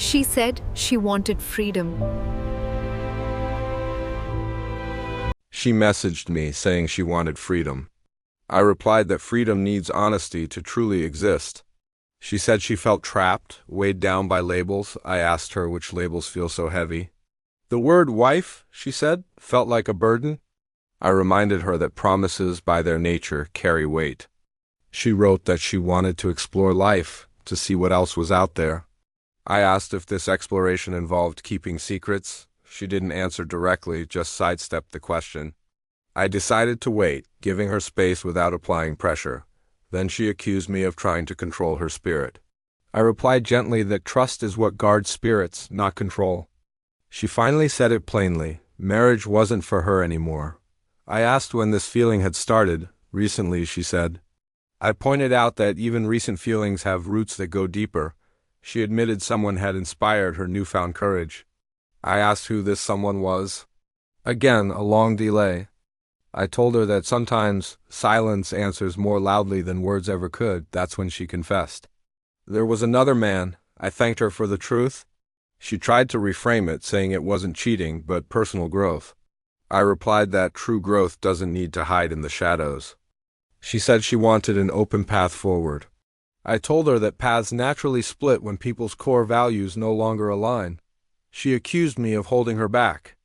She said she wanted freedom. She messaged me saying she wanted freedom. I replied that freedom needs honesty to truly exist. She said she felt trapped, weighed down by labels. I asked her which labels feel so heavy. The word wife, she said, felt like a burden. I reminded her that promises by their nature carry weight. She wrote that she wanted to explore life, to see what else was out there. I asked if this exploration involved keeping secrets. She didn't answer directly, just sidestepped the question. I decided to wait, giving her space without applying pressure. Then she accused me of trying to control her spirit. I replied gently that trust is what guards spirits, not control. She finally said it plainly. Marriage wasn't for her anymore. I asked when this feeling had started. Recently, she said. I pointed out that even recent feelings have roots that go deeper. She admitted someone had inspired her newfound courage. I asked who this someone was. Again, a long delay. I told her that sometimes silence answers more loudly than words ever could. That's when she confessed. There was another man. I thanked her for the truth. She tried to reframe it, saying it wasn't cheating, but personal growth. I replied that true growth doesn't need to hide in the shadows. She said she wanted an open path forward. I told her that paths naturally split when people's core values no longer align. She accused me of holding her back.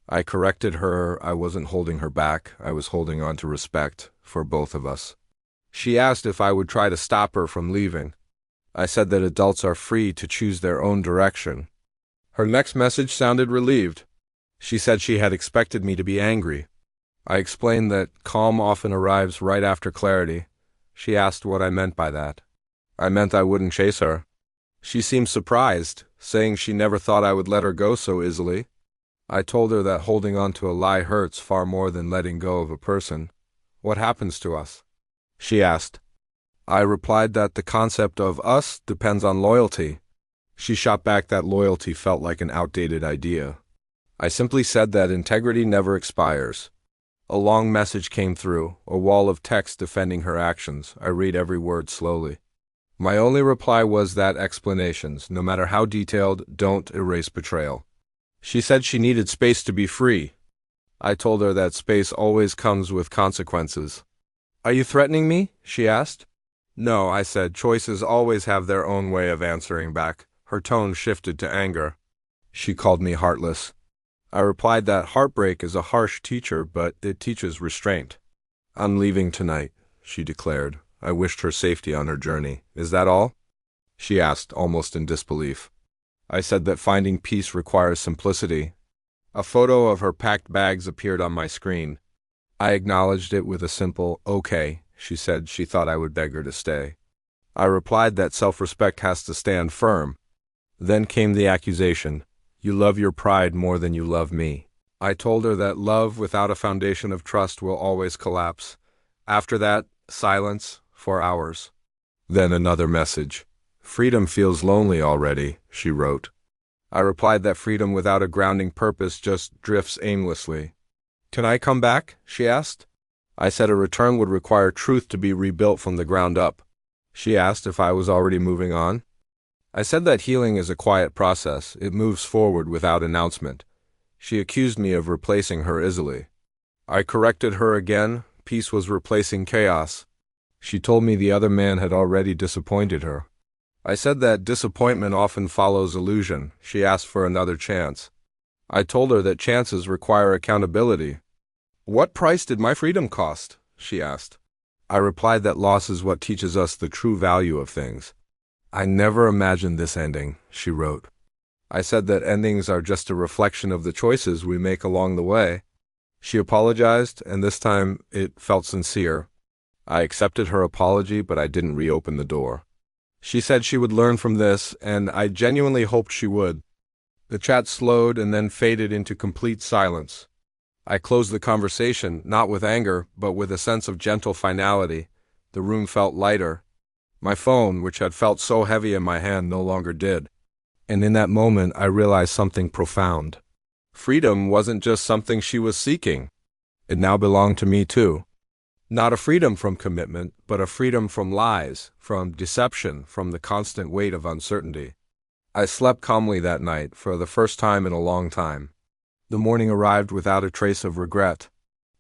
I corrected her. I wasn't holding her back. I was holding on to respect for both of us. She asked if I would try to stop her from leaving. I said that adults are free to choose their own direction. Her next message sounded relieved. She said she had expected me to be angry. I explained that calm often arrives right after clarity. She asked what I meant by that. I meant I wouldn't chase her. She seemed surprised, saying she never thought I would let her go so easily. I told her that holding on to a lie hurts far more than letting go of a person. What happens to us? She asked. I replied that the concept of us depends on loyalty. She shot back that loyalty felt like an outdated idea. I simply said that integrity never expires. A long message came through, a wall of text defending her actions. I read every word slowly. My only reply was that explanations, no matter how detailed, don't erase betrayal. She said she needed space to be free. I told her that space always comes with consequences. Are you threatening me? She asked. No, I said. Choices always have their own way of answering back. Her tone shifted to anger. She called me heartless. I replied that heartbreak is a harsh teacher, but it teaches restraint. I'm leaving tonight, she declared. I wished her safety on her journey. Is that all? She asked, almost in disbelief. I said that finding peace requires simplicity. A photo of her packed bags appeared on my screen. I acknowledged it with a simple, okay. She said she thought I would beg her to stay. I replied that self-respect has to stand firm. Then came the accusation. You love your pride more than you love me. I told her that love without a foundation of trust will always collapse. After that, silence for hours. Then another message. Freedom feels lonely already, she wrote. I replied that freedom without a grounding purpose just drifts aimlessly. Can I come back? She asked. I said a return would require truth to be rebuilt from the ground up. She asked if I was already moving on. I said that healing is a quiet process. It moves forward without announcement. She accused me of replacing her easily. I corrected her again. Peace was replacing chaos. She told me the other man had already disappointed her. I said that disappointment often follows illusion. She asked for another chance. I told her that chances require accountability. What price did my freedom cost? She asked. I replied that loss is what teaches us the true value of things. I never imagined this ending, she wrote. I said that endings are just a reflection of the choices we make along the way. She apologized, and this time it felt sincere. I accepted her apology, but I didn't reopen the door. She said she would learn from this, and I genuinely hoped she would. The chat slowed and then faded into complete silence. I closed the conversation, not with anger, but with a sense of gentle finality. The room felt lighter. My phone, which had felt so heavy in my hand, no longer did. And in that moment, I realized something profound. Freedom wasn't just something she was seeking. It now belonged to me too. Not a freedom from commitment, but a freedom from lies, from deception, from the constant weight of uncertainty. I slept calmly that night for the first time in a long time. The morning arrived without a trace of regret.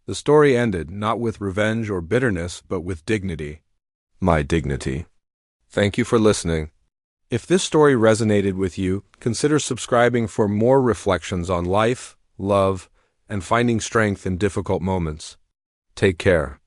The story ended not with revenge or bitterness, but with dignity. My dignity. Thank you for listening. If this story resonated with you, consider subscribing for more reflections on life, love, and finding strength in difficult moments. Take care.